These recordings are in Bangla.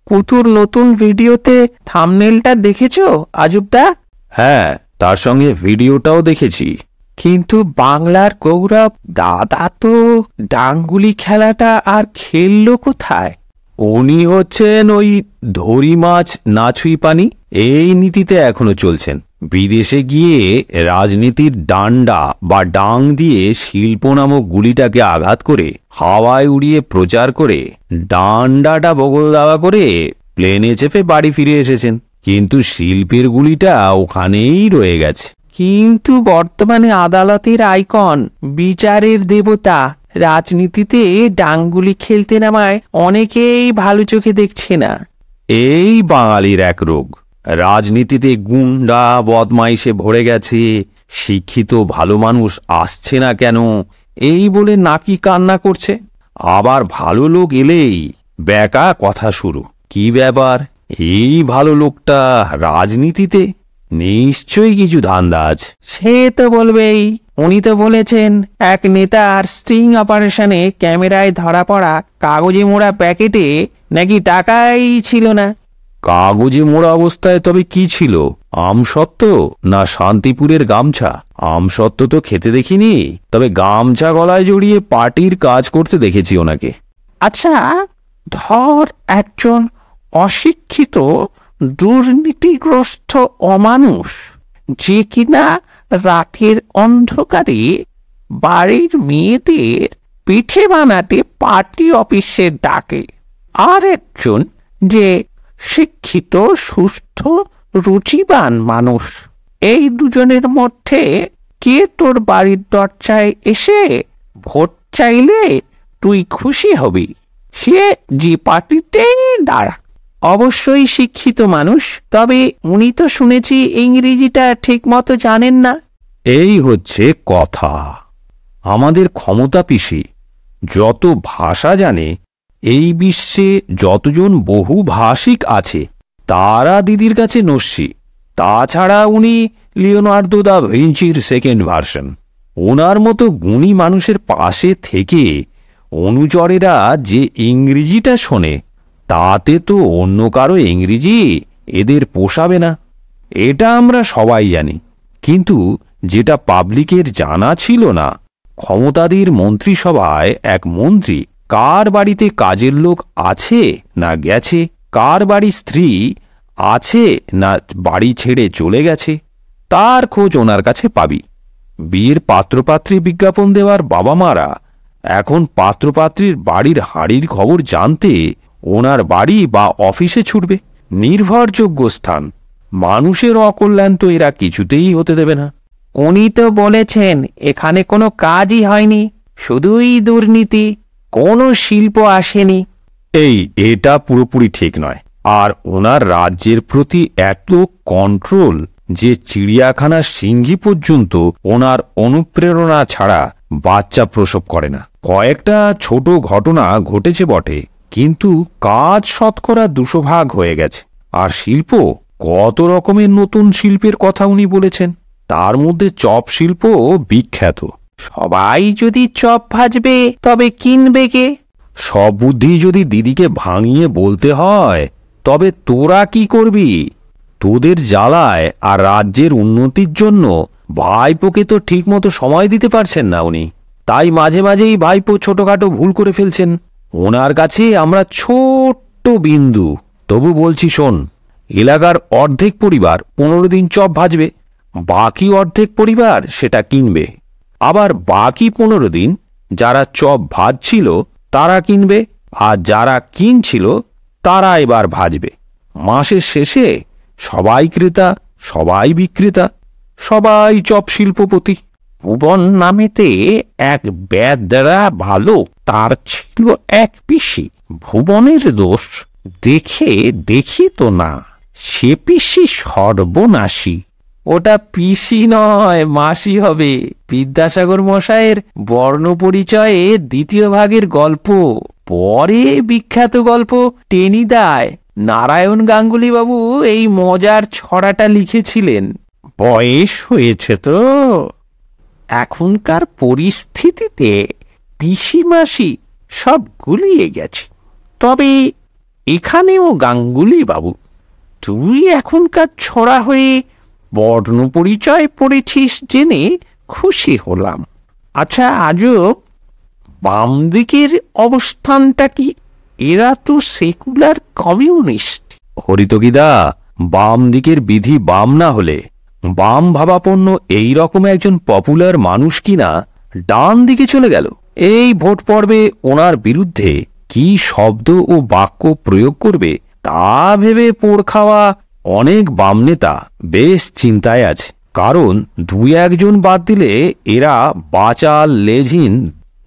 কুতুর নতুন ভিডিওতে থাম্বনেলটা দেখেছো আজুবদা? হ্যাঁ, তার সঙ্গে ভিডিওটাও দেখেছি। কিন্তু বাংলার গৌরব দাদা তো ডাঙ্গুলি খেলাটা আর খেললো কোথায়? উনি হচ্ছেন ওই ধরি মাছ না ছুঁই পানি, এই নীতিতে এখনো চলছেন। বিদেশে গিয়ে রাজনীতির ডান্ডা বা ডাং দিয়ে শিল্প নামক গুলিটাকে আঘাত করে হাওয়ায় উড়িয়ে প্রচার করে ডান্ডাটা বগল দাওয়া করে প্লেনে চেপে বাড়ি ফিরে এসেছেন, কিন্তু শিল্পের গুলিটা ওখানেই রয়ে গেছে। কিন্তু বর্তমানে আদালতের আইকন, বিচারের দেবতা, রাজনীতিতে ডাঙ্গুলি খেলতে নামায় অনেকেই ভালো চোখে দেখছে না। এই বাঙালির এক রোগ, রাজনীতিতে গুন্ডা বদমাইশে ভরে গেছে, শিক্ষিত ভালো মানুষ আসছে না কেন এই বলে নাকি কান্না করছে। আবার ভালো লোক এলেই বেকা কথা শুরু। কি ব্যাপার, এই ভালো লোকটা রাজনীতিতে? নিশ্চয়ই কিছু ধান্দা আছে। সে তো বলবেই। উনি তো বলেছেন এক নেতার স্টিং অপারেশনে ক্যামেরায় ধরা পড়া কাগজে মোড়া প্যাকেটে নাকি টাকাই ছিল না। কাগজে মোড়া অবস্থায় তবে কি ছিল? আমসত্ত্ব না শান্তিপুরের গামছা? আমসত্ত্ব তো খেতে দেখিনি, তবে গামছা গলায় জড়িয়ে পার্টির কাজ করতে দেখেছি ওনাকে। আচ্ছা, ধর একজন অশিক্ষিত দুর্নীতিগ্রস্ত অমানুষ, যে কিনা রাতের অন্ধকারে বাড়ির মেয়েদের পিঠে বানাতে পার্টি অফিসে ডাকে, আর একজন যে শিক্ষিত সুস্থ রুচিবান মানুষ, এই দুজনের মধ্যে কে তোর বাড়ির দরজায় এসে ভোট চাইলে তুই খুশি হবি? সে যে পার্টিতেই দাঁড়া। অবশ্যই শিক্ষিত মানুষ, তবে উনি তো শুনেছি ইংরেজিটা ঠিক মতো জানেন না। এই হচ্ছে কথা। আমাদের ক্ষমতা পিসি যত ভাষা জানে, এই বিশ্বে যতজন বহুভাষিক আছে তারা দিদির কাছে নস্যি। তাছাড়া উনি লিওনার্দো দা ভিঞ্চির সেকেন্ড ভার্সন। ওনার মতো গুণী মানুষের পাশে থেকে অনুচরেরা যে ইংরেজিটা শোনে, তাতে তো অন্য কারো ইংরেজি এদের পোষাবে না। এটা আমরা সবাই জানি, কিন্তু যেটা পাবলিকের জানা ছিল না, ক্ষমতাধর মন্ত্রিসভায় এক মন্ত্রী কার বাড়িতে কাজের লোক আছে না গেছে, কার বাড়ি স্ত্রী আছে না বাড়ি ছেড়ে চলে গেছে, তার খোঁজ ওনার কাছে পাবি। বিয়ের পাত্রপাত্রী বিজ্ঞাপন দেওয়ার বাবা মারা এখন পাত্রপাত্রীর বাড়ির হাড়ির খবর জানতে ওনার বাড়ি বা অফিসে ছুটবে। নির্ভরযোগ্য স্থান। মানুষের অকল্যাণ তো এরা কিছুতেই হতে দেবে না। উনি তো বলেছেন এখানে কোনো কাজই হয়নি, শুধুই দুর্নীতি, কোনো শিল্প আসেনি। এটা পুরোপুরি ঠিক নয়। আর ওনার রাজ্যের প্রতি এত কন্ট্রোল যে চিড়িয়াখানার সিংহী পর্যন্ত ওনার অনুপ্রেরণা ছাড়া বাচ্চা প্রসব করে না। কয়েকটা ছোট ঘটনা ঘটেছে বটে, কিন্তু কাজ শতকরা 200 হয়ে গেছে। আর শিল্প, কত রকমের নতুন শিল্পের কথা উনি বলেছেন, তার মধ্যে চপ শিল্প বিখ্যাত। সবাই যদি চপ ভাজবে তবে কিনবে কে? সব বুদ্ধি যদি দিদিকে ভাঙিয়ে বলতে হয়, তবে তোরা কি করবি? তোদের জ্বালায় আর রাজ্যের উন্নতির জন্য ভাইপোকে তো ঠিক মতো সময় দিতে পারছেন না উনি। তাই মাঝে মাঝেই ভাইপো ছোটখাটো ভুল করে ফেলছেন। ওনার কাছে আমরা ছোট্ট বিন্দু। তবু বলছি শোন, এলাকার অর্ধেক পরিবার 15 দিন চপ ভাজবে, বাকি অর্ধেক পরিবার সেটা কিনবে। আবার বাকি 15 দিন যারা চপ ভাজছিল তারা কিনবে, আর যারা কিনছিল তারা এবার ভাজবে। মাসের শেষে সবাই ক্রেতা, সবাই বিক্রেতা, সবাই চপ শিল্পপতি। ভুবন নামেতে এক বেদরা ভালো, তার ছিল এক পিসি। ভুবনের দোষ দেখে দেখি তো না, সে পিসি সর্বনাশী। ওটা পিসি নয়, মাসি হবে। বিদ্যাসাগর মশায়ের বর্ণপরিচয়ে 2য় ভাগের গল্প পরে বিখ্যাত গল্প টেনিদায় নারায়ণ গাঙ্গুলি বাবু এই মজার ছড়াটা লিখেছিলেন। বয়স হয়েছে তো, এখনকার পরিস্থিতিতে পিসি মাসি সব গুলিয়ে গেছে। তবে এখানেও গাঙ্গুলি বাবু। তুই এখনকার ছড়া হয়ে বর্ণ পরিচয় পড়েছিস জেনে খুশি হলাম। আচ্ছা আজব, বাম দিকের অবস্থানটা কি? এরা তো সেকুলার কমিউনিস্ট। হরিতকিদা, বাম দিকের বিধি বাম না হলে বাম ভাবাপন্ন এই রকম একজন পপুলার মানুষ কিনা ডান দিকে চলে গেল। এই ভোট পর্বে ওনার বিরুদ্ধে কি শব্দ ও বাক্য প্রয়োগ করবে তা ভেবে পোড় খাওয়া অনেক বাম নেতা বেশ চিন্তায় আছে। কারণ দুই একজন বাদ দিলে এরা বাচাল লেঝিন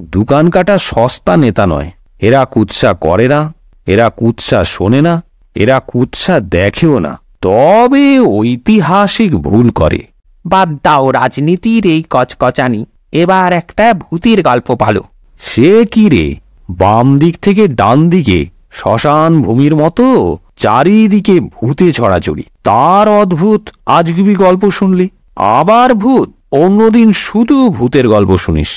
দোকান কাটা সস্তা নেতা নয়। এরা কুৎসা করে না, এরা কুৎসা শোনে না, এরা কুৎসা দেখেও না, তবে ঐতিহাসিক ভুল করে। বাদ দাও রাজনীতির এই কচকচানি, এবার একটা ভূতের গল্প বলো। সে কি রে, বাম দিক থেকে ডান দিকে শ্মশান ভূমির মতো চারিদিকে ভূতে ছড়াছড়ি। তার অদ্ভুত আজগুবি গল্প শুনলি, আবার ভূত, অন্যদিন শুধু ভূতের গল্প শুনিস।